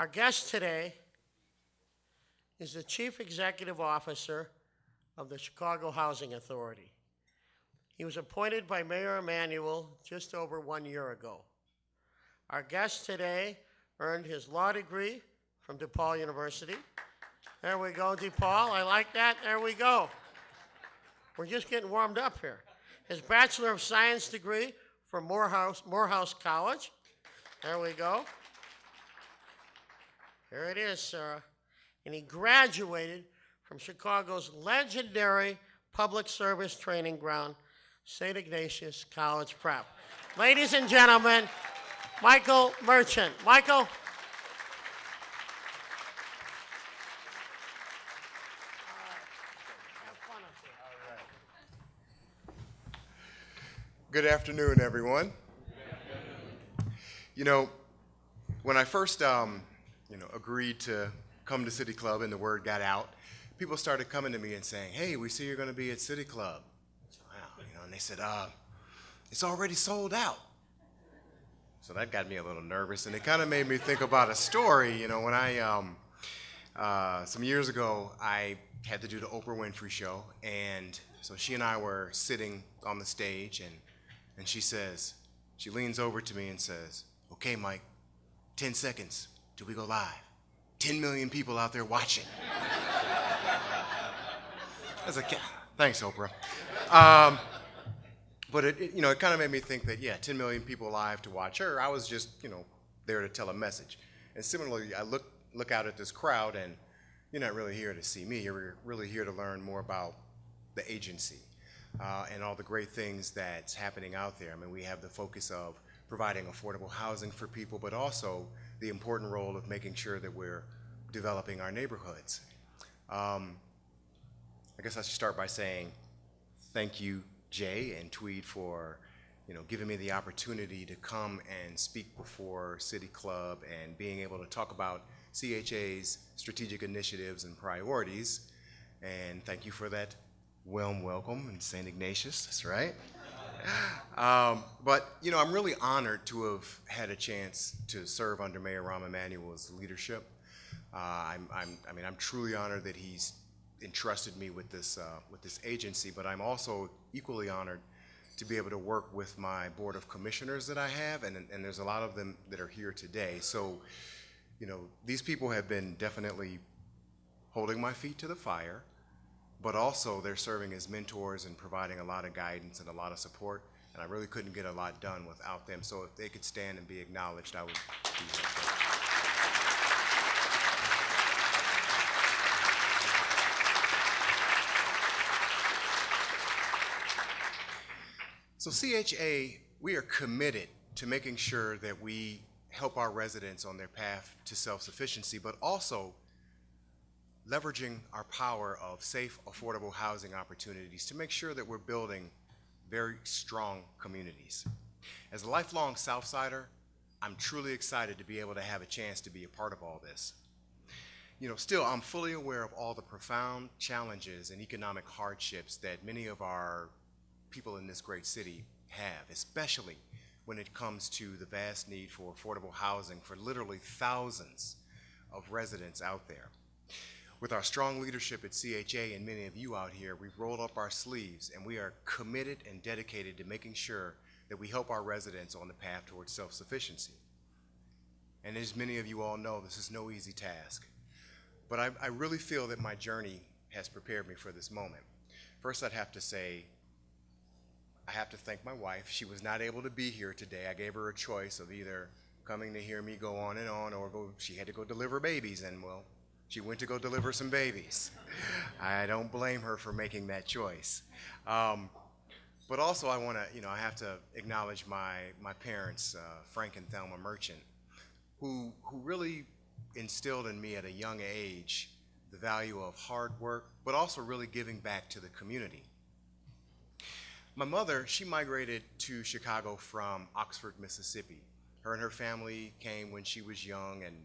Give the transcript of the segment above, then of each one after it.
Our guest today is the Chief Executive Officer of the Chicago Housing Authority. He was appointed by Mayor Emanuel just over 1 year ago. Our guest today earned his law degree from DePaul University. There we go, DePaul. I like that. There we go. We're just getting warmed up here. His Bachelor of Science degree from Morehouse College. There we go. Here it is, Sarah. And he graduated from Chicago's legendary public service training ground, St. Ignatius College Prep. Ladies and gentlemen, Michael Merchant. Michael. Good afternoon, everyone. You know, when I first, agreed to come to City Club and the word got out, people started coming to me and saying, "Hey, we see you're going to be at City Club." So, wow, and they said, "It's already sold out." So that got me a little nervous, and it kind of made me think about a story. When I, some years ago, I had to do the Oprah Winfrey Show, and so she and I were sitting on the stage, and she leans over to me and says, "Okay, Mike, 10 seconds till we go live. 10 million people out there watching." I was like, yeah, thanks, Oprah. But it kind of made me think that, 10 million people live to watch her. I was just, there to tell a message. And similarly, I look out at this crowd, and you're not really here to see me. You're really here to learn more about the agency and all the great things that's happening out there. I mean, we have the focus of providing affordable housing for people, but also the important role of making sure that we're developing our neighborhoods. I guess I should start by saying thank you, Jay and Tweed, for giving me the opportunity to come and speak before City Club and being able to talk about CHA's strategic initiatives and priorities. And thank you for that warm welcome in St. Ignatius. That's right. But I'm really honored to have had a chance to serve under Mayor Rahm Emanuel's leadership. I'm truly honored that he's entrusted me with this agency, but I'm also equally honored to be able to work with my board of commissioners that I have, and there's a lot of them that are here today. So, these people have been definitely holding my feet to the fire, but also they're serving as mentors and providing a lot of guidance and a lot of support, and I really couldn't get a lot done without them. So if they could stand and be acknowledged, I would be grateful. So CHA, we are committed to making sure that we help our residents on their path to self-sufficiency, but also leveraging our power of safe, affordable housing opportunities to make sure that we're building very strong communities. As a lifelong Southsider, I'm truly excited to be able to have a chance to be a part of all this. Still, I'm fully aware of all the profound challenges and economic hardships that many of our people in this great city have, especially when it comes to the vast need for affordable housing for literally thousands of residents out there. With our strong leadership at CHA and many of you out here, we've rolled up our sleeves and we are committed and dedicated to making sure that we help our residents on the path towards self-sufficiency. And as many of you all know, this is no easy task. But I really feel that my journey has prepared me for this moment. First, I'd have to say, I have to thank my wife. She was not able to be here today. I gave her a choice of either coming to hear me go on and on, or she had to go deliver babies, and well, she went to go deliver some babies. I don't blame her for making that choice. But also I want to, I have to acknowledge my parents, Frank and Thelma Merchant, who really instilled in me at a young age the value of hard work, but also really giving back to the community. My mother, she migrated to Chicago from Oxford, Mississippi. Her and her family came when she was young, and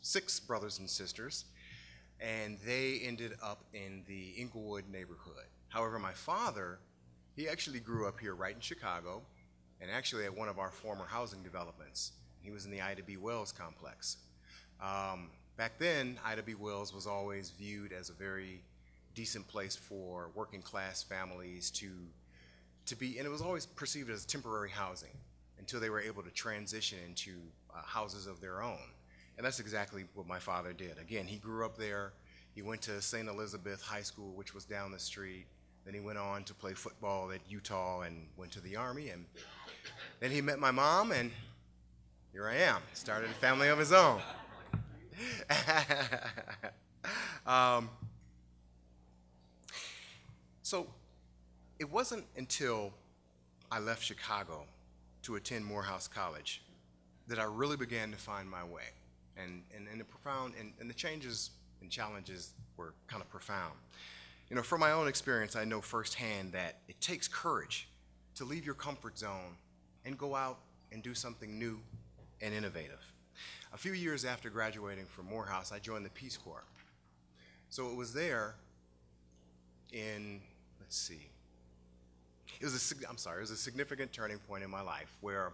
6 brothers and sisters, and they ended up in the Inglewood neighborhood. However, my father, he actually grew up here right in Chicago, and actually at one of our former housing developments. He was in the Ida B. Wells complex. Back then, Ida B. Wells was always viewed as a very decent place for working class families to be, and it was always perceived as temporary housing until they were able to transition into houses of their own. And that's exactly what my father did. Again, he grew up there. He went to St. Elizabeth High School, which was down the street. Then he went on to play football at Utah and went to the Army. And then he met my mom, and here I am. Started a family of his own. So it wasn't until I left Chicago to attend Morehouse College that I really began to find my way. And the profound, and the changes and challenges were kind of profound. You know, from my own experience, I know firsthand that it takes courage to leave your comfort zone and go out and do something new and innovative. A few years after graduating from Morehouse, I joined the Peace Corps. So it was there in, let's see, it was a significant turning point in my life where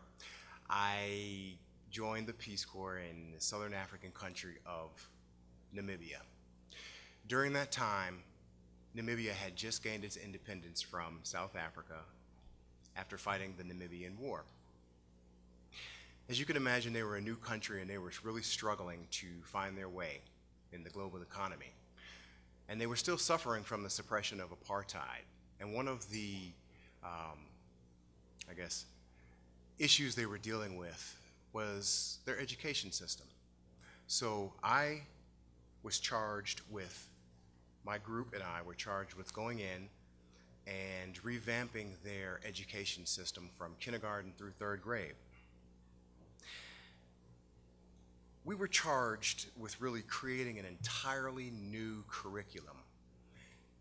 I joined the Peace Corps in the southern African country of Namibia. During that time, Namibia had just gained its independence from South Africa after fighting the Namibian War. As you can imagine, they were a new country and they were really struggling to find their way in the global economy. And they were still suffering from the suppression of apartheid. And one of the, issues they were dealing with was their education system. So I was charged with, my group and I were charged with going in and revamping their education system from kindergarten through third grade. We were charged with really creating an entirely new curriculum.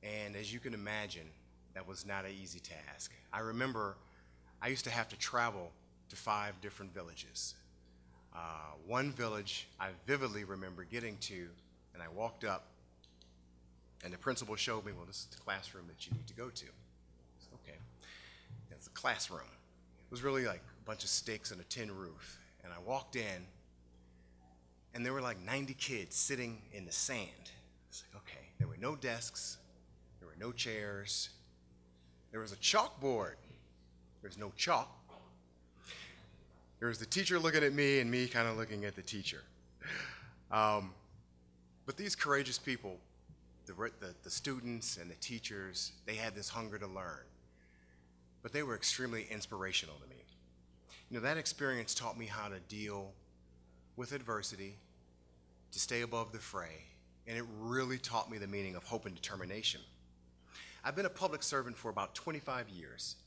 And as you can imagine, that was not an easy task. I remember I used to have to travel to 5 different villages. One village I vividly remember getting to, and I walked up, and the principal showed me, well, this is the classroom that you need to go to. I said, okay, that's the classroom. It was really like a bunch of sticks and a tin roof. And I walked in, and there were like 90 kids sitting in the sand. It's like, okay, there were no desks, there were no chairs, there was a chalkboard. There's no chalk. There was the teacher looking at me and me kind of looking at the teacher. But these courageous people, the students and the teachers, they had this hunger to learn. But they were extremely inspirational to me. You know, that experience taught me how to deal with adversity, to stay above the fray, and it really taught me the meaning of hope and determination. I've been a public servant for about 25 years,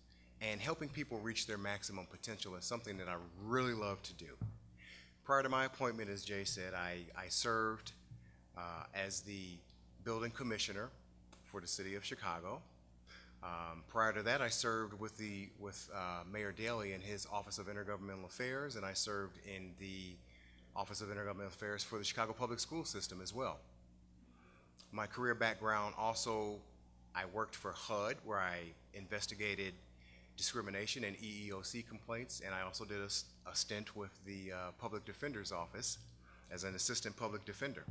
and helping people reach their maximum potential is something that I really love to do. Prior to my appointment, as Jay said, I served as the building commissioner for the city of Chicago. Prior to that, I served with Mayor Daley in his Office of Intergovernmental Affairs, and I served in the Office of Intergovernmental Affairs for the Chicago Public School System as well. My career background also, I worked for HUD, where I investigated discrimination and EEOC complaints, and I also did a stint with the Public Defender's Office as an assistant public defender.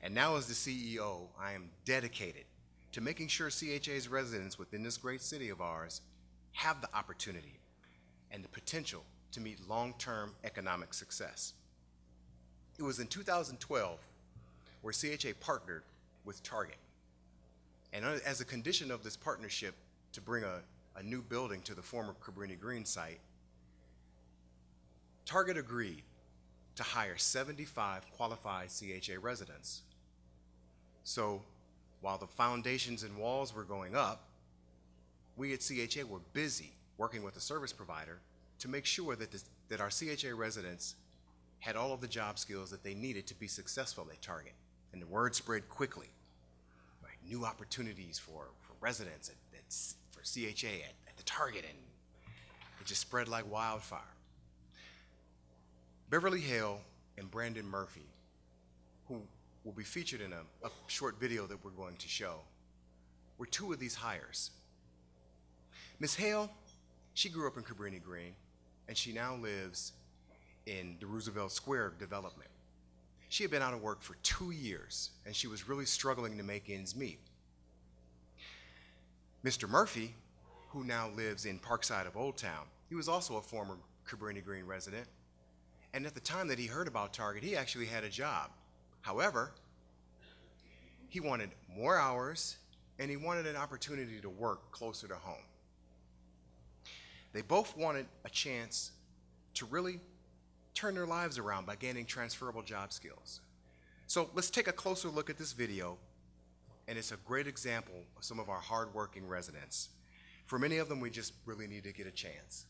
And now as the CEO, I am dedicated to making sure CHA's residents within this great city of ours have the opportunity and the potential to meet long-term economic success. It was in 2012 where CHA partnered with Target. And as a condition of this partnership to bring a new building to the former Cabrini Green site, Target agreed to hire 75 qualified CHA residents. So while the foundations and walls were going up, we at CHA were busy working with the service provider to make sure that our CHA residents had all of the job skills that they needed to be successful at Target. And the word spread quickly. Right? New opportunities for residents for CHA at the Target, and it just spread like wildfire. Beverly Hale and Brandon Murphy, who will be featured in a short video that we're going to show, were 2 of these hires. Ms. Hale, she grew up in Cabrini Green, and she now lives in the Roosevelt Square development. She had been out of work for 2 years, and she was really struggling to make ends meet. Mr. Murphy, who now lives in Parkside of Old Town, he was also a former Cabrini Green resident, and at the time that he heard about Target, he actually had a job. However, he wanted more hours, and he wanted an opportunity to work closer to home. They both wanted a chance to really turn their lives around by gaining transferable job skills. So let's take a closer look at this video, and it's a great example of some of our hardworking residents. For many of them, we just really need to get a chance.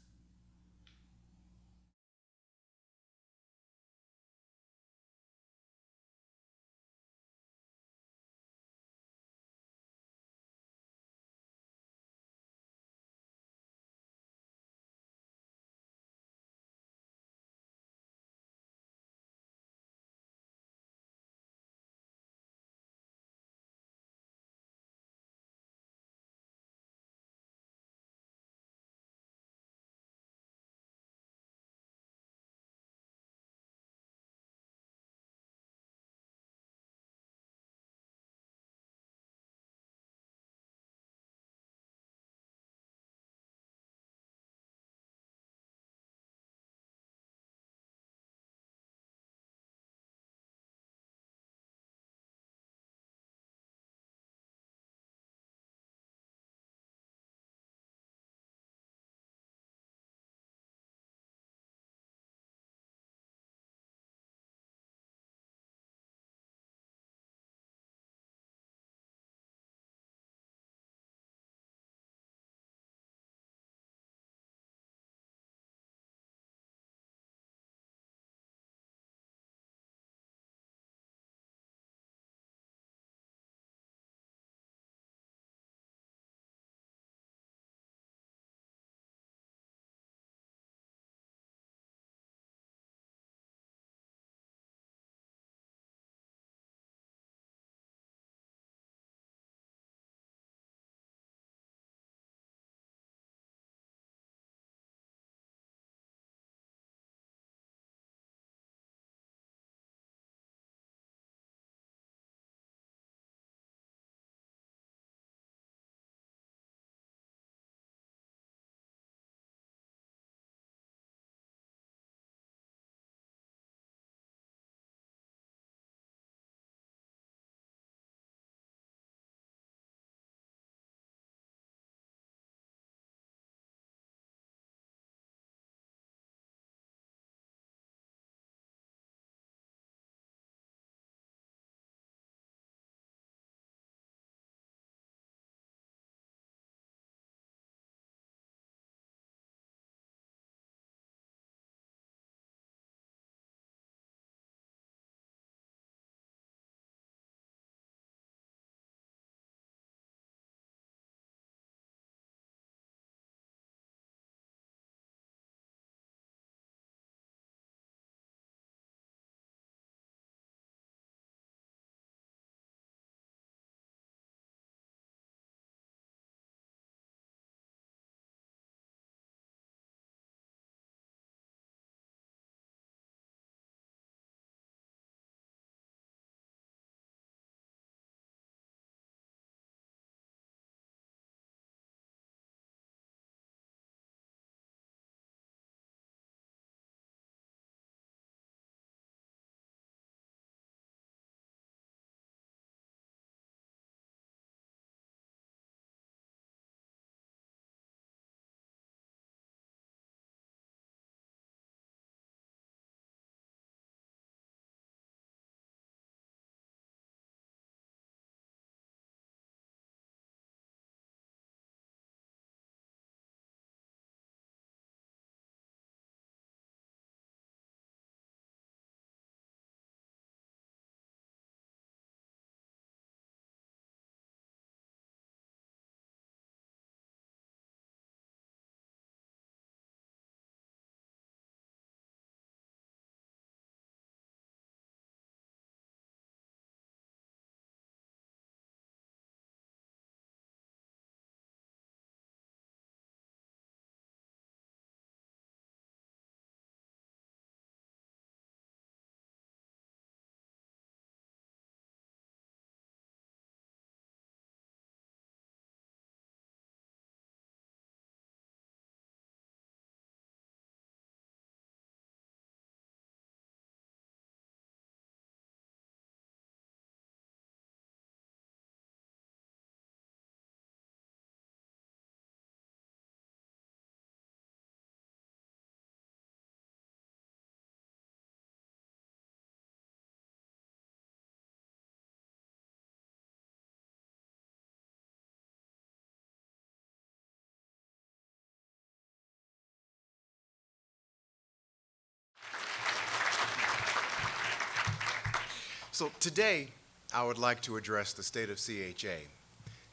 So today, I would like to address the state of CHA,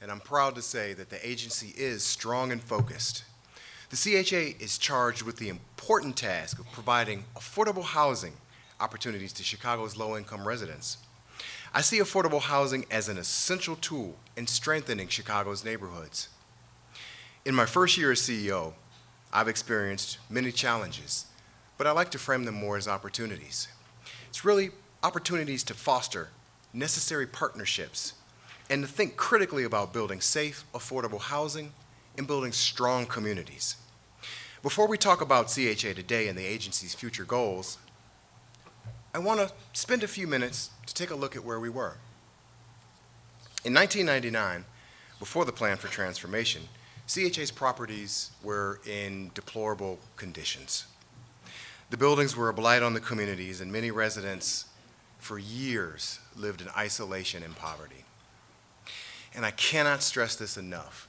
and I'm proud to say that the agency is strong and focused. The CHA is charged with the important task of providing affordable housing opportunities to Chicago's low-income residents. I see affordable housing as an essential tool in strengthening Chicago's neighborhoods. In my first year as CEO, I've experienced many challenges, but I like to frame them more as opportunities. It's really opportunities to foster necessary partnerships and to think critically about building safe, affordable housing and building strong communities. Before we talk about CHA today and the agency's future goals, I want to spend a few minutes to take a look at where we were. In 1999, before the plan for transformation, CHA's properties were in deplorable conditions. The buildings were a blight on the communities, and many residents for years lived in isolation and poverty. And I cannot stress this enough,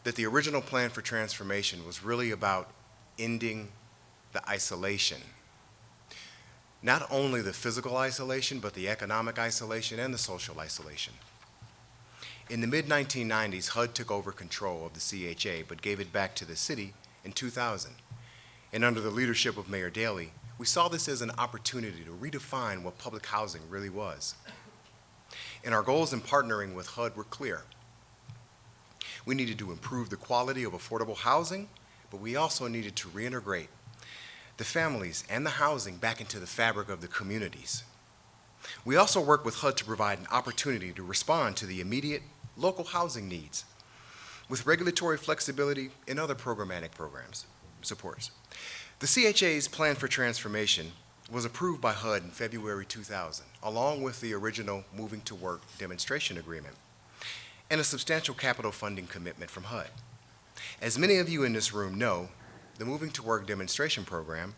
that the original plan for transformation was really about ending the isolation. Not only the physical isolation, but the economic isolation and the social isolation. In the mid-1990s, HUD took over control of the CHA, but gave it back to the city in 2000. And under the leadership of Mayor Daley, we saw this as an opportunity to redefine what public housing really was. And our goals in partnering with HUD were clear. We needed to improve the quality of affordable housing, but we also needed to reintegrate the families and the housing back into the fabric of the communities. We also worked with HUD to provide an opportunity to respond to the immediate local housing needs with regulatory flexibility and other programmatic supports. The CHA's plan for transformation was approved by HUD in February 2000, along with the original Moving to Work demonstration agreement and a substantial capital funding commitment from HUD. As many of you in this room know, the Moving to Work demonstration program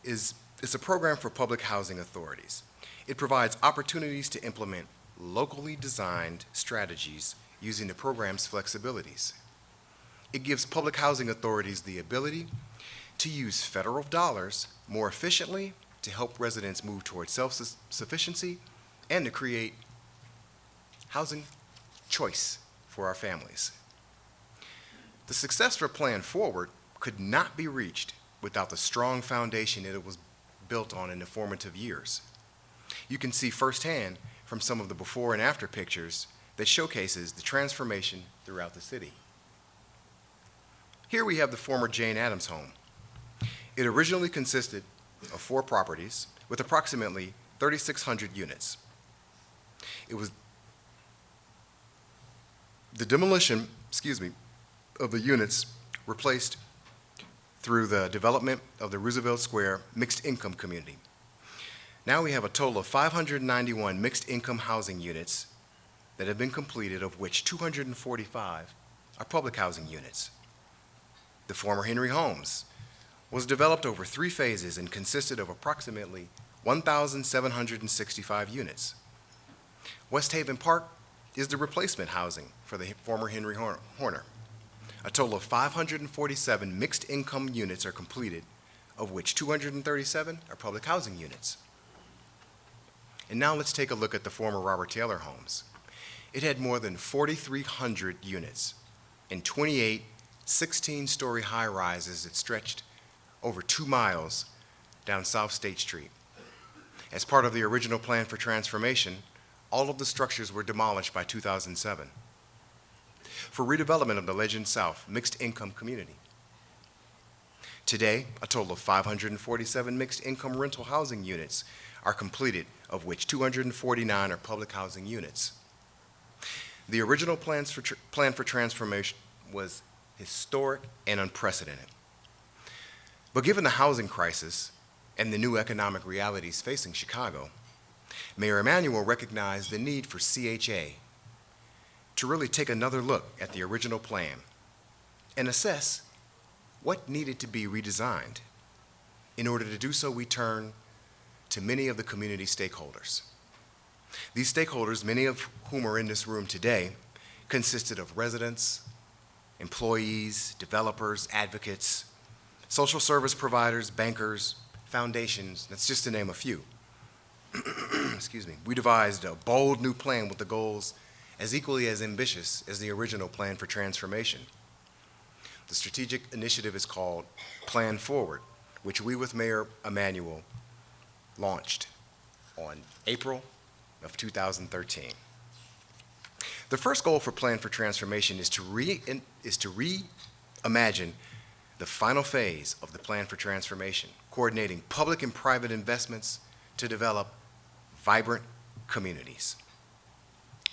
is a program for public housing authorities. It provides opportunities to implement locally designed strategies using the program's flexibilities. It gives public housing authorities the ability to use federal dollars more efficiently to help residents move towards self-sufficiency and to create housing choice for our families. The success for Plan Forward could not be reached without the strong foundation that it was built on in the formative years. You can see firsthand from some of the before and after pictures that showcases the transformation throughout the city. Here we have the former Jane Addams home. It originally consisted of 4 properties with approximately 3,600 units. It was the demolition, of the units replaced through the development of the Roosevelt Square mixed income community. Now we have a total of 591 mixed income housing units that have been completed, of which 245 are public housing units. The former Henry Homes was developed over 3 phases and consisted of approximately 1,765 units. West Haven Park is the replacement housing for the former Henry Horner. A total of 547 mixed income units are completed, of which 237 are public housing units. And now let's take a look at the former Robert Taylor Homes. It had more than 4,300 units and 28 16-story high-rises that stretched over 2 miles down South State Street. As part of the original plan for transformation, all of the structures were demolished by 2007 for redevelopment of the Legend South mixed income community. Today, a total of 547 mixed income rental housing units are completed, of which 249 are public housing units. The original plan for transformation was historic and unprecedented. But given the housing crisis and the new economic realities facing Chicago, Mayor Emanuel recognized the need for CHA to really take another look at the original plan and assess what needed to be redesigned. In order to do so, we turn to many of the community stakeholders. These stakeholders, many of whom are in this room today, consisted of residents, employees, developers, advocates, social service providers, bankers, foundations, that's just to name a few. excuse me, we devised a bold new plan with the goals as equally as ambitious as the original plan for transformation. The strategic initiative is called Plan Forward, which we with Mayor Emanuel launched on April of 2013. The first goal for Plan for Transformation is to reimagine the final phase of the Plan for Transformation, coordinating public and private investments to develop vibrant communities.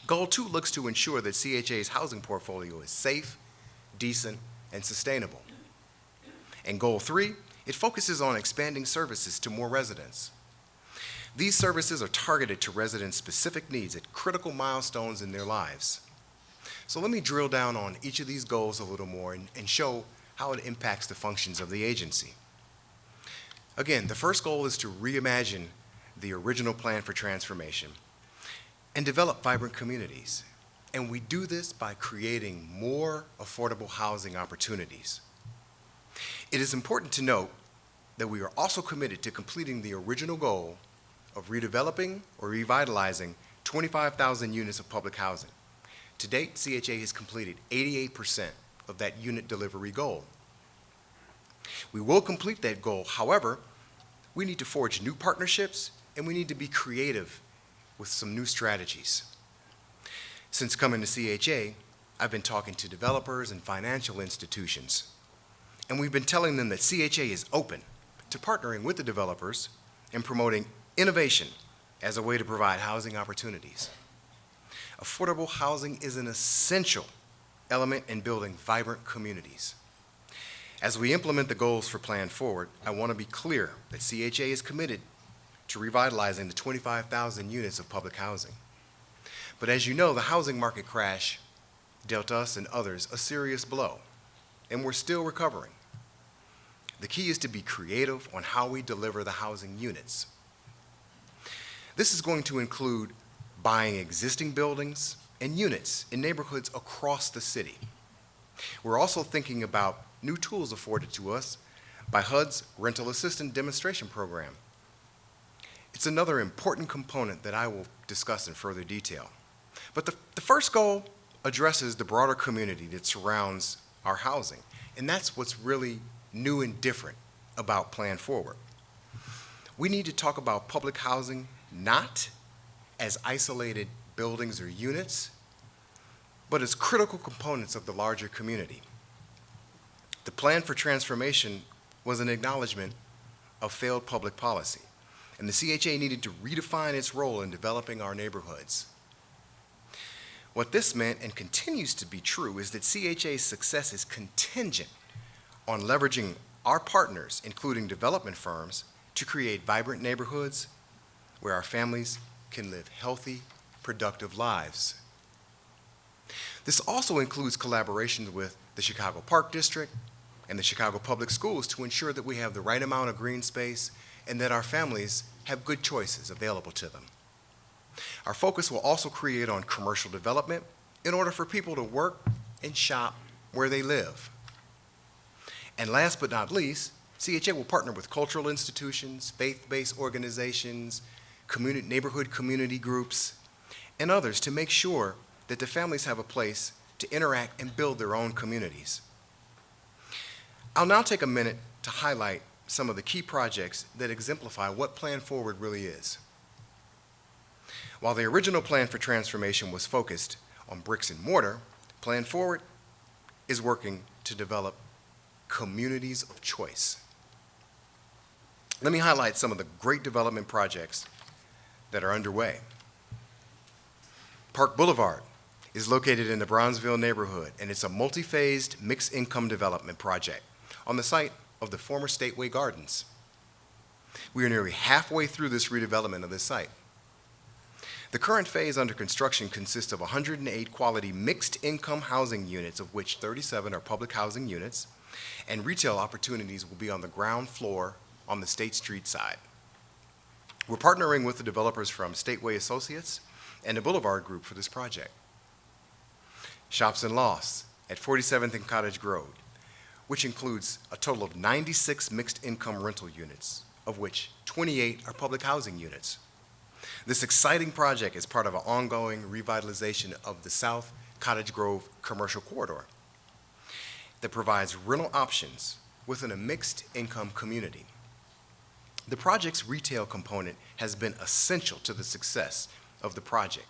Goal 2 looks to ensure that CHA's housing portfolio is safe, decent, and sustainable. And Goal 3, it focuses on expanding services to more residents. These services are targeted to residents' specific needs at critical milestones in their lives. So let me drill down on each of these goals a little more and show how it impacts the functions of the agency. Again, the first goal is to reimagine the original Plan for Transformation and develop vibrant communities. And we do this by creating more affordable housing opportunities. It is important to note that we are also committed to completing the original goal of redeveloping or revitalizing 25,000 units of public housing. To date, CHA has completed 88% of that unit delivery goal. We will complete that goal. However, we need to forge new partnerships and we need to be creative with some new strategies. Since coming to CHA, I've been talking to developers and financial institutions, and we've been telling them that CHA is open to partnering with the developers and promoting innovation as a way to provide housing opportunities. Affordable housing is an essential element in building vibrant communities. As we implement the goals for Plan Forward, I want to be clear that CHA is committed to revitalizing the 25,000 units of public housing. But as you know, the housing market crash dealt us and others a serious blow, and we're still recovering. The key is to be creative on how we deliver the housing units. This is going to include buying existing buildings and units in neighborhoods across the city. We're also thinking about new tools afforded to us by HUD's Rental Assistance Demonstration Program. It's another important component that I will discuss in further detail. But the first goal addresses the broader community that surrounds our housing, and that's what's really new and different about Plan Forward. We need to talk about public housing not as isolated buildings or units, but as critical components of the larger community. The Plan for Transformation was an acknowledgement of failed public policy, and the CHA needed to redefine its role in developing our neighborhoods. What this meant, and continues to be true, is that CHA's success is contingent on leveraging our partners, including development firms, to create vibrant neighborhoods where our families can live healthy, productive lives. This also includes collaborations with the Chicago Park District and the Chicago Public Schools to ensure that we have the right amount of green space and that our families have good choices available to them. Our focus will also create on commercial development in order for people to work and shop where they live. And last but not least, CHA will partner with cultural institutions, faith-based organizations, neighborhood community groups, and others to make sure that the families have a place to interact and build their own communities. I'll now take a minute to highlight some of the key projects that exemplify what Plan Forward really is. While the original Plan for Transformation was focused on bricks and mortar, Plan Forward is working to develop communities of choice. Let me highlight some of the great development projects that are underway. Park Boulevard is located in the Bronzeville neighborhood, and it's a multi-phased mixed-income development project on the site of the former Stateway Gardens. We are nearly halfway through this redevelopment of this site. The current phase under construction consists of 108 quality mixed-income housing units, of which 37 are public housing units, and retail opportunities will be on the ground floor on the State Street side. We're partnering with the developers from Stateway Associates and the Boulevard Group for this project. Shops and Lofts at 47th and Cottage Grove, which includes a total of 96 mixed-income rental units, of which 28 are public housing units. This exciting project is part of an ongoing revitalization of the South Cottage Grove commercial corridor that provides rental options within a mixed income community. The project's retail component has been essential to the success of the project,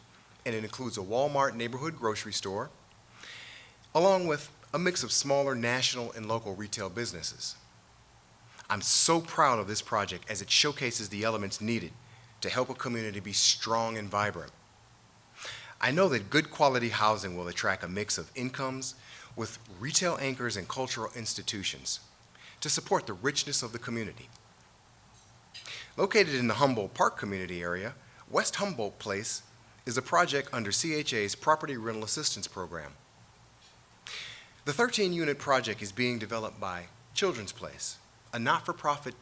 and it includes a Walmart neighborhood grocery store, along with a mix of smaller national and local retail businesses. I'm so proud of this project as it showcases the elements needed to help a community be strong and vibrant. I know that good quality housing will attract a mix of incomes with retail anchors and cultural institutions to support the richness of the community. Located in the Humboldt Park community area, West Humboldt Place is a project under CHA's Property Rental Assistance Program. The 13-unit project is being developed by Children's Place, a not-for-profit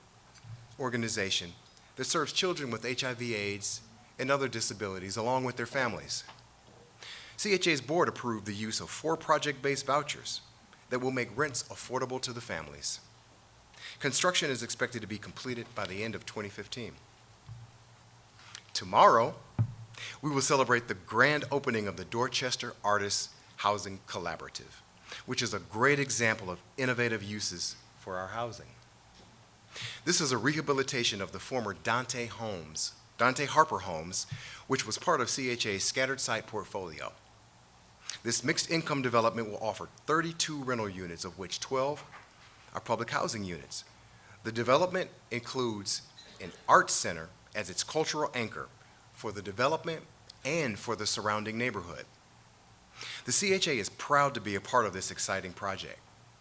organization that serves children with HIV/AIDS and other disabilities along with their families. CHA's board approved the use of 4 project-based vouchers that will make rents affordable to the families. Construction is expected to be completed by the end of 2015. Tomorrow, we will celebrate the grand opening of the Dorchester Artists Housing Collaborative, which is a great example of innovative uses for our housing. This is a rehabilitation of the former Dante Harper Homes, which was part of CHA's scattered site portfolio. This mixed income development will offer 32 rental units, of which 12 are public housing units. The development includes an art center as its cultural anchor for the development and for the surrounding neighborhood. The CHA is proud to be a part of this exciting project.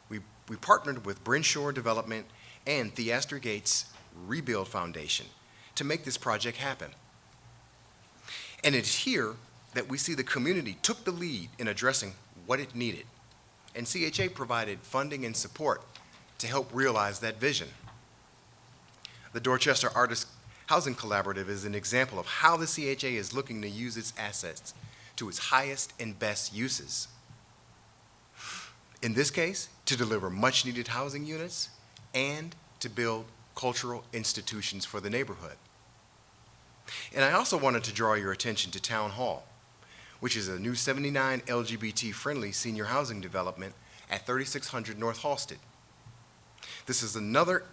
We partnered with Brenshaw Development and Theaster Gates Rebuild Foundation to make this project happen. And it's here that we see the community took the lead in addressing what it needed, and CHA provided funding and support to help realize that vision. The Dorchester Artists Housing Collaborative is an example of how the CHA is looking to use its assets to its highest and best uses. In this case, to deliver much-needed housing units and to build cultural institutions for the neighborhood. And I also wanted to draw your attention to Town Hall, which is a new 79 LGBT-friendly senior housing development at 3600 North Halsted. This is another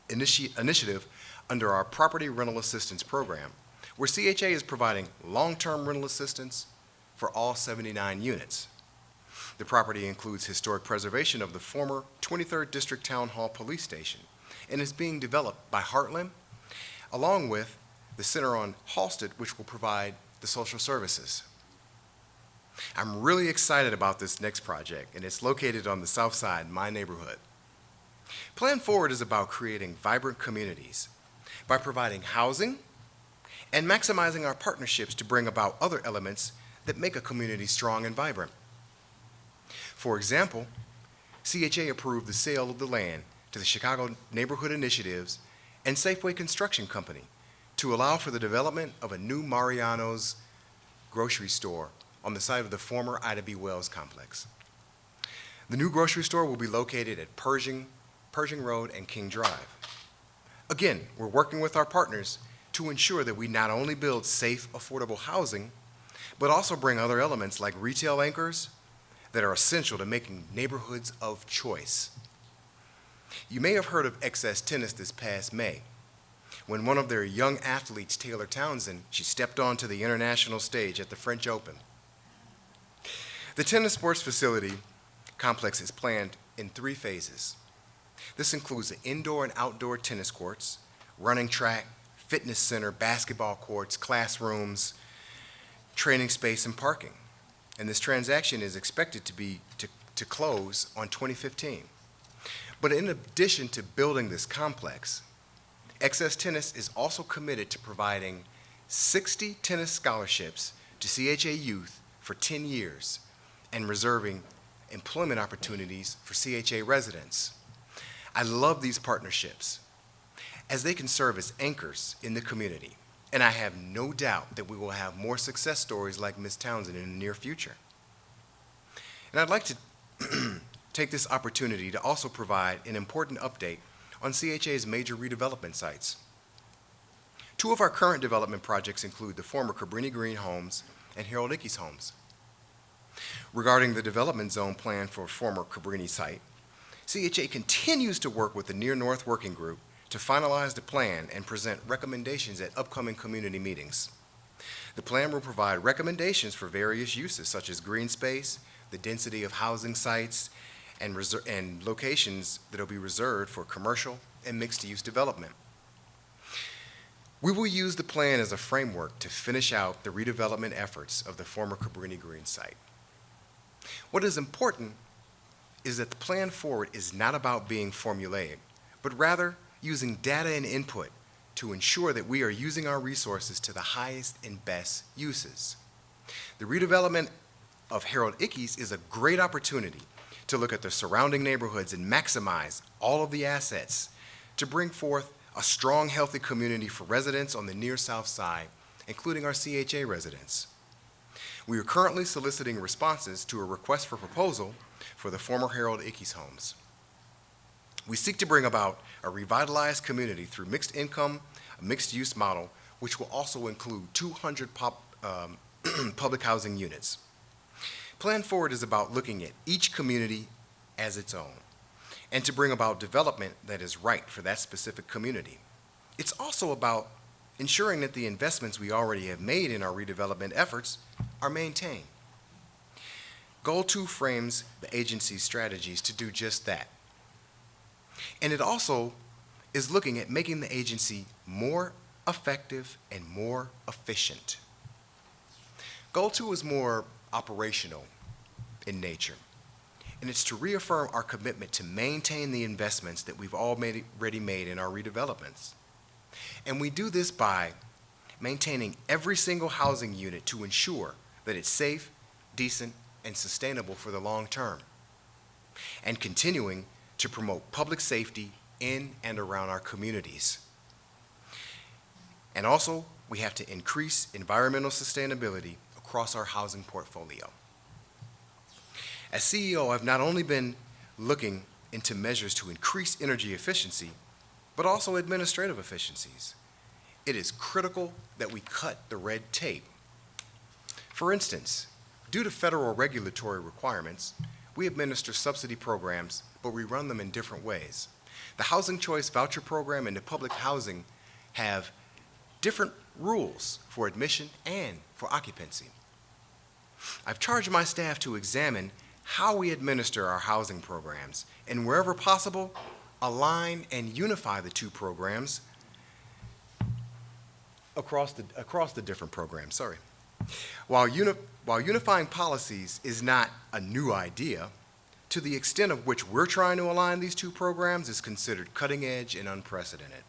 initiative under our Property Rental Assistance Program, where CHA is providing long-term rental assistance for all 79 units. The property includes historic preservation of the former 23rd District Town Hall Police Station and is being developed by Heartland, along with the Center on Halsted, which will provide the social services. I'm really excited about this next project, and it's located on the south side, my neighborhood. Plan Forward is about creating vibrant communities by providing housing and maximizing our partnerships to bring about other elements that make a community strong and vibrant. For example, CHA approved the sale of the land to the Chicago Neighborhood Initiatives and Safeway Construction Company to allow for the development of a new Mariano's grocery store on the site of the former Ida B. Wells complex. The new grocery store will be located at Pershing Road and King Drive. Again, we're working with our partners to ensure that we not only build safe, affordable housing, but also bring other elements like retail anchors that are essential to making neighborhoods of choice. You may have heard of Excess Tennis this past May, when one of their young athletes, Taylor Townsend, she stepped onto the international stage at the French Open. The tennis sports facility complex is planned in 3 phases. This includes the indoor and outdoor tennis courts, running track, fitness center, basketball courts, classrooms, training space, and parking. And this transaction is expected to close on 2015. But in addition to building this complex, Excess Tennis is also committed to providing 60 tennis scholarships to CHA youth for 10 years and reserving employment opportunities for CHA residents. I love these partnerships as they can serve as anchors in the community, and I have no doubt that we will have more success stories like Ms. Townsend in the near future. And I'd like to take this opportunity to also provide an important update on CHA's major redevelopment sites. Two of our current development projects include the former Cabrini Green homes and Harold Ickes homes. Regarding the development zone plan for former Cabrini site, CHA continues to work with the Near North Working Group to finalize the plan and present recommendations at upcoming community meetings. The plan will provide recommendations for various uses such as green space, the density of housing sites, and locations that will be reserved for commercial and mixed-use development. We will use the plan as a framework to finish out the redevelopment efforts of the former Cabrini Green site. What is important is that the plan forward is not about being formulaic, but rather using data and input to ensure that we are using our resources to the highest and best uses. The redevelopment of Harold Ickes is a great opportunity to look at the surrounding neighborhoods and maximize all of the assets to bring forth a strong, healthy community for residents on the near south side, including our CHA residents. We are currently soliciting responses to a request for proposal for the former Harold Ickes homes. We seek to bring about a revitalized community through mixed income, a mixed use model, which will also include 200 public housing units. Plan Forward is about looking at each community as its own and to bring about development that is right for that specific community. It's also about ensuring that the investments we already have made in our redevelopment efforts are maintained. Goal 2 frames the agency's strategies to do just that. And it also is looking at making the agency more effective and more efficient. Goal 2 is more operational in nature, and it's to reaffirm our commitment to maintain the investments that we've already made in our redevelopments. And we do this by maintaining every single housing unit to ensure that it's safe, decent, and sustainable for the long term, and continuing to promote public safety in and around our communities. And also, we have to increase environmental sustainability across our housing portfolio. As CEO, I've not only been looking into measures to increase energy efficiency, but also administrative efficiencies. It is critical that we cut the red tape. For instance, due to federal regulatory requirements, we administer subsidy programs, but we run them in different ways. The Housing Choice Voucher Program and the public housing have different rules for admission and for occupancy. I've charged my staff to examine how we administer our housing programs and wherever possible, align and unify the two programs across the different programs, sorry. While unifying policies is not a new idea, to the extent of which we're trying to align these two programs is considered cutting edge and unprecedented.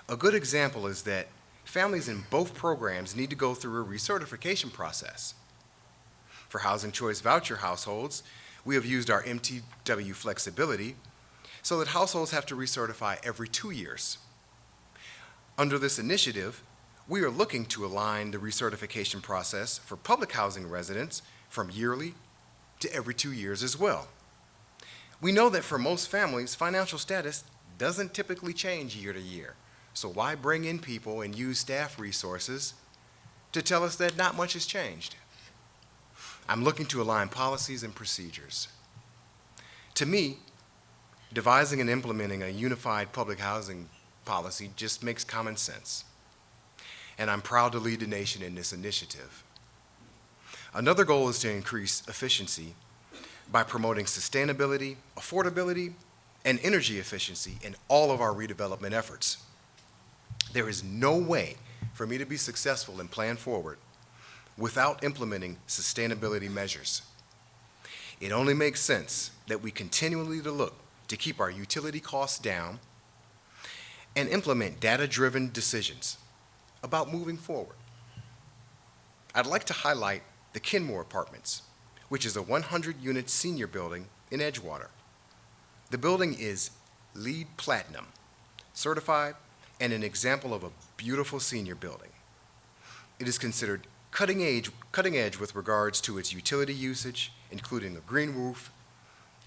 A good example is that families in both programs need to go through a recertification process. For Housing Choice Voucher households, we have used our MTW flexibility so that households have to recertify every 2 years. Under this initiative, we are looking to align the recertification process for public housing residents from yearly to every 2 years as well. We know that for most families, financial status doesn't typically change year to year. So why bring in people and use staff resources to tell us that not much has changed? I'm looking to align policies and procedures. To me, devising and implementing a unified public housing policy just makes common sense. And I'm proud to lead the nation in this initiative. Another goal is to increase efficiency by promoting sustainability, affordability, and energy efficiency in all of our redevelopment efforts. There is no way for me to be successful in Plan Forward without implementing sustainability measures. It only makes sense that we continually look to keep our utility costs down and implement data-driven decisions about moving forward. I'd like to highlight the Kenmore Apartments, which is a 100-unit senior building in Edgewater. The building is LEED Platinum certified and an example of a beautiful senior building. It is considered cutting edge with regards to its utility usage, including a green roof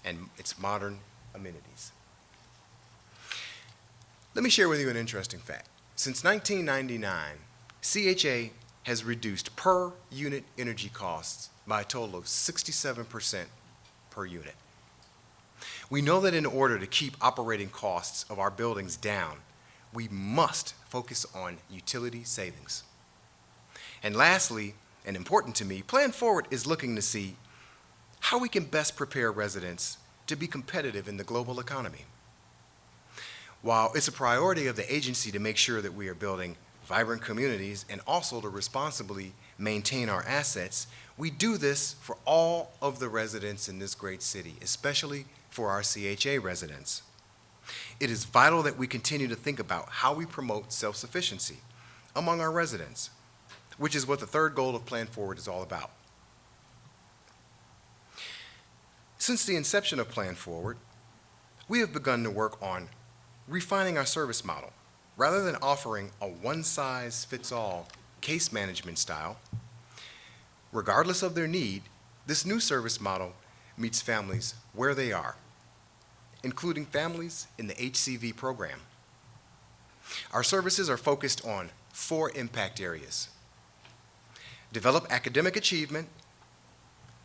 and its modern amenities. Let me share with you an interesting fact. Since 1999, CHA has reduced per unit energy costs by a total of 67% per unit. We know that in order to keep operating costs of our buildings down, we must focus on utility savings. And lastly, and important to me, Plan Forward is looking to see how we can best prepare residents to be competitive in the global economy. While it's a priority of the agency to make sure that we are building vibrant communities and also to responsibly maintain our assets, we do this for all of the residents in this great city, especially for our CHA residents. It is vital that we continue to think about how we promote self-sufficiency among our residents, which is what the third goal of Plan Forward is all about. Since the inception of Plan Forward, we have begun to work on refining our service model. Rather than offering a one-size-fits-all case management style, regardless of their need, this new service model meets families where they are, including families in the HCV program. Our services are focused on 4 impact areas: develop academic achievement,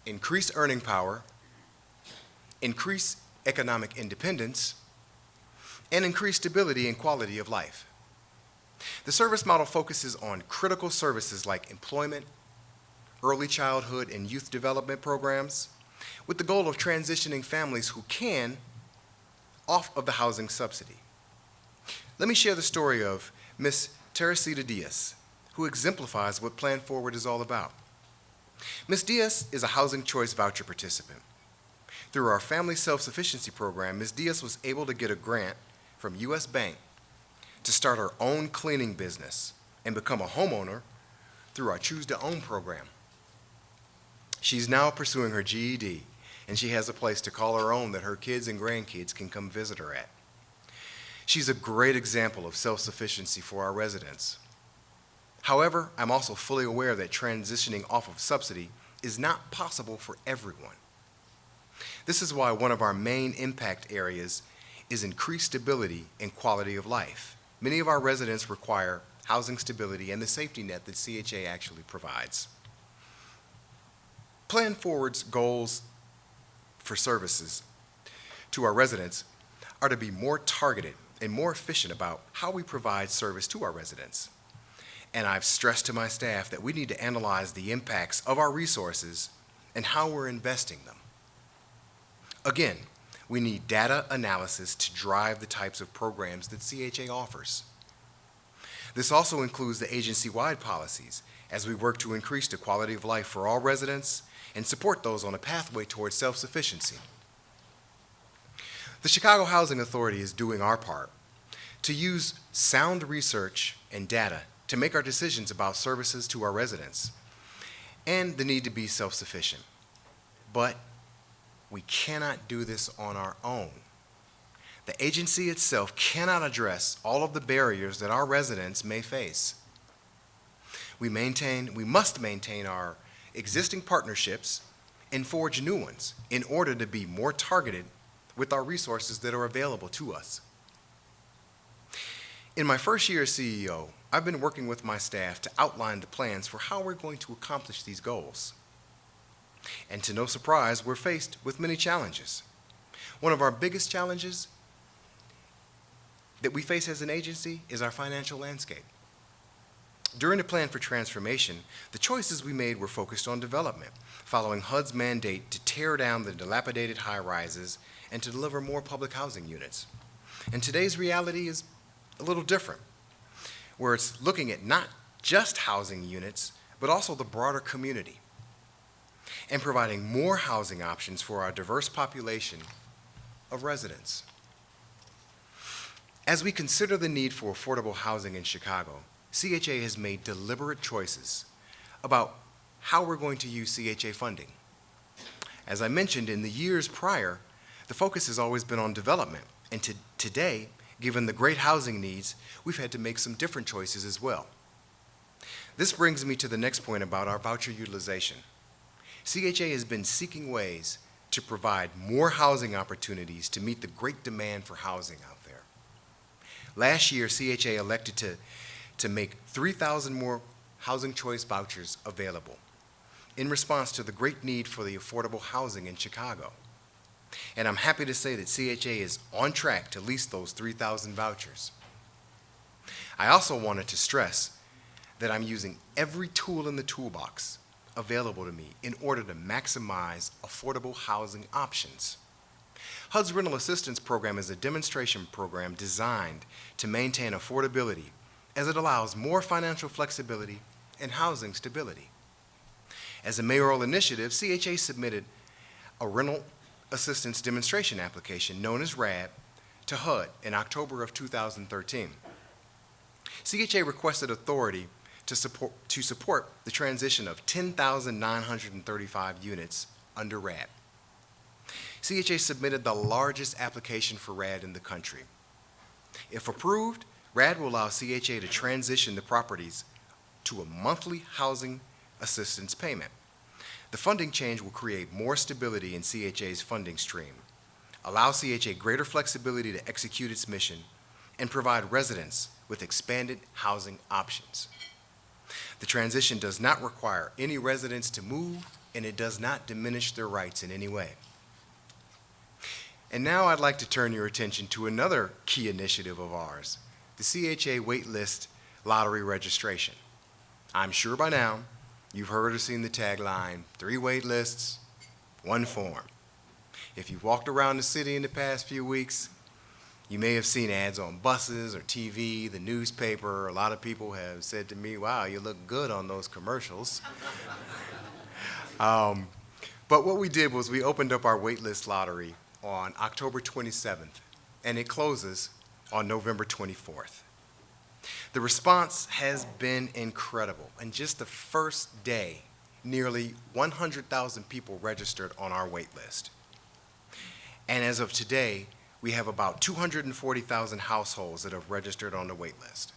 increase earning power, increase economic independence, and increase stability and quality of life. The service model focuses on critical services like employment, early childhood and youth development programs, with the goal of transitioning families who can off of the housing subsidy. Let me share the story of Ms. Teresita Diaz, who exemplifies what Plan Forward is all about. Ms. Diaz is a housing choice voucher participant. Through our family self-sufficiency program, Ms. Diaz was able to get a grant from U.S. Bank to start her own cleaning business and become a homeowner through our Choose to Own program. She's now pursuing her GED, and she has a place to call her own that her kids and grandkids can come visit her at. She's a great example of self-sufficiency for our residents. However, I'm also fully aware that transitioning off of subsidy is not possible for everyone. This is why one of our main impact areas is increased stability and quality of life. Many of our residents require housing stability and the safety net that CHA actually provides. Plan Forward's goals for services to our residents are to be more targeted and more efficient about how we provide service to our residents. And I've stressed to my staff that we need to analyze the impacts of our resources and how we're investing them. Again, we need data analysis to drive the types of programs that CHA offers. This also includes the agency-wide policies as we work to increase the quality of life for all residents and support those on a pathway towards self-sufficiency. The Chicago Housing Authority is doing our part to use sound research and data to make our decisions about services to our residents and the need to be self-sufficient. But we cannot do this on our own. The agency itself cannot address all of the barriers that our residents may face. We must maintain our existing partnerships and forge new ones in order to be more targeted with our resources that are available to us. In my first year as CEO, I've been working with my staff to outline the plans for how we're going to accomplish these goals. And to no surprise, we're faced with many challenges. One of our biggest challenges that we face as an agency is our financial landscape. During the plan for transformation, the choices we made were focused on development, following HUD's mandate to tear down the dilapidated high-rises and to deliver more public housing units. And today's reality is a little different, where it's looking at not just housing units, but also the broader community, and providing more housing options for our diverse population of residents. As we consider the need for affordable housing in Chicago, CHA has made deliberate choices about how we're going to use CHA funding. As I mentioned, in the years prior, the focus has always been on development, and today, given the great housing needs, we've had to make some different choices as well. This brings me to the next point about our voucher utilization. CHA has been seeking ways to provide more housing opportunities to meet the great demand for housing out there. Last year, CHA elected to make 3,000 more housing choice vouchers available in response to the great need for the affordable housing in Chicago. And I'm happy to say that CHA is on track to lease those 3,000 vouchers. I also wanted to stress that I'm using every tool in the toolbox available to me in order to maximize affordable housing options. HUD's Rental Assistance Program is a demonstration program designed to maintain affordability as it allows more financial flexibility and housing stability. As a mayoral initiative, CHA submitted a rental assistance demonstration application known as RAD to HUD in October of 2013. CHA requested authority to support the transition of 10,935 units under RAD. CHA submitted the largest application for RAD in the country. If approved, RAD will allow CHA to transition the properties to a monthly housing assistance payment. The funding change will create more stability in CHA's funding stream, allow CHA greater flexibility to execute its mission, and provide residents with expanded housing options. The transition does not require any residents to move, and it does not diminish their rights in any way. And now I'd like to turn your attention to another key initiative of ours, the CHA waitlist lottery registration. I'm sure by now you've heard or seen the tagline, 3 wait lists, 1 form. If you've walked around the city in the past few weeks, you may have seen ads on buses or TV, the newspaper. A lot of people have said to me, wow, you look good on those commercials. But what we did was we opened up our waitlist lottery on October 27th, and it closes on November 24th. The response has been incredible. In just the first day, nearly 100,000 people registered on our wait list. And as of today, we have about 240,000 households that have registered on the wait list.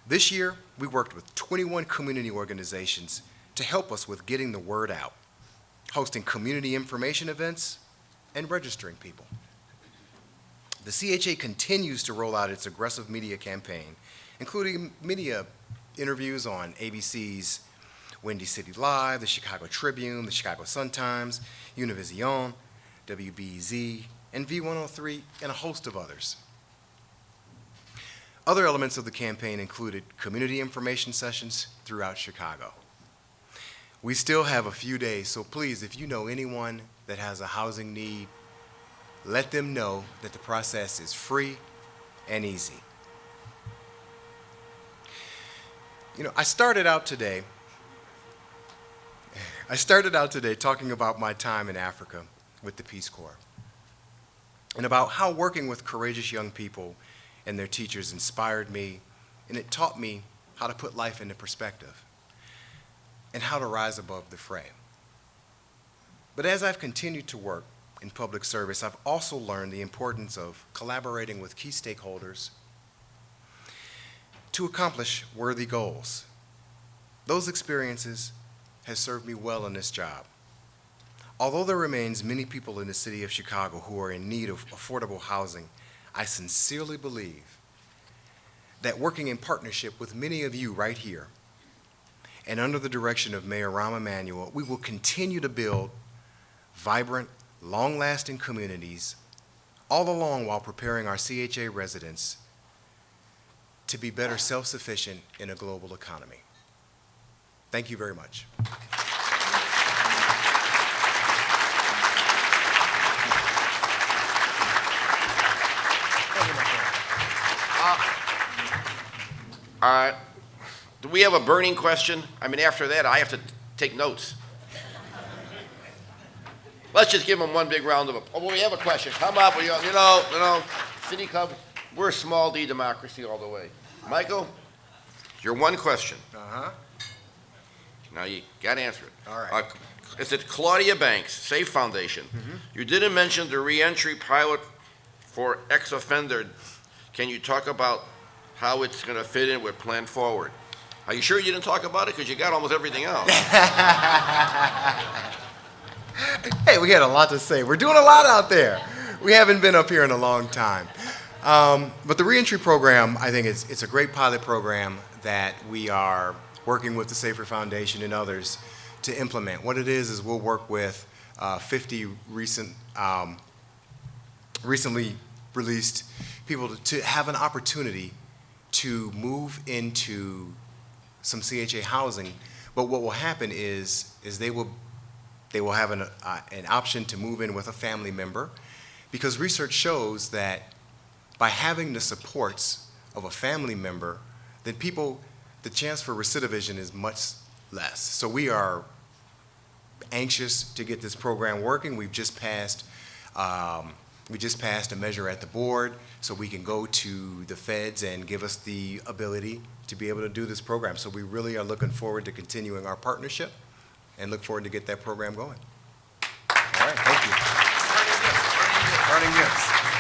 This year, we worked with 21 community organizations to help us with getting the word out, hosting community information events, and registering people. The CHA continues to roll out its aggressive media campaign, including media interviews on ABC's Windy City Live, the Chicago Tribune, the Chicago Sun-Times, Univision, WBEZ, and V103, and a host of others. Other elements of the campaign included community information sessions throughout Chicago. We still have a few days, so please, if you know anyone that has a housing need, let them know that the process is free and easy. You know, I started out today talking about my time in Africa with the Peace Corps and about how working with courageous young people and their teachers inspired me, and it taught me how to put life into perspective and how to rise above the fray. But as I've continued to work in public service, I've also learned the importance of collaborating with key stakeholders to accomplish worthy goals. Those experiences have served me well in this job. Although there remains many people in the city of Chicago who are in need of affordable housing, I sincerely believe that working in partnership with many of you right here and under the direction of Mayor Rahm Emanuel, we will continue to build vibrant, long-lasting communities, all along while preparing our CHA residents to be better self-sufficient in a global economy. Thank you very much. All right. Do we have a burning question? I mean, after that, I have to take notes. Let's just give them one big round of applause. Oh, well, we have a question. Come up. You know, City Club, we're a small D democracy all the way. Michael, your one question. Uh-huh. Now, you got to answer it. All right. It's at Claudia Banks, Safe Foundation. Mm-hmm. You didn't mention the reentry pilot for ex-offender. Can you talk about how it's going to fit in with Plan Forward? Are you sure you didn't talk about it? Because you got almost everything else. Hey, we had a lot to say. We're doing a lot out there. We haven't been up here in a long time. But the reentry program, I think it's a great pilot program that we are working with the Safer Foundation and others to implement. What it is we'll work with 50 recently released people to have an opportunity to move into some CHA housing. But what will happen is they will have an option to move in with a family member, because research shows that by having the supports of a family member, then the chance for recidivism is much less. So we are anxious to get this program working. We just passed a measure at the board so we can go to the feds and give us the ability to be able to do this program. So we really are looking forward to continuing our partnership and look forward to get that program going. All right, thank you. Parting gifts.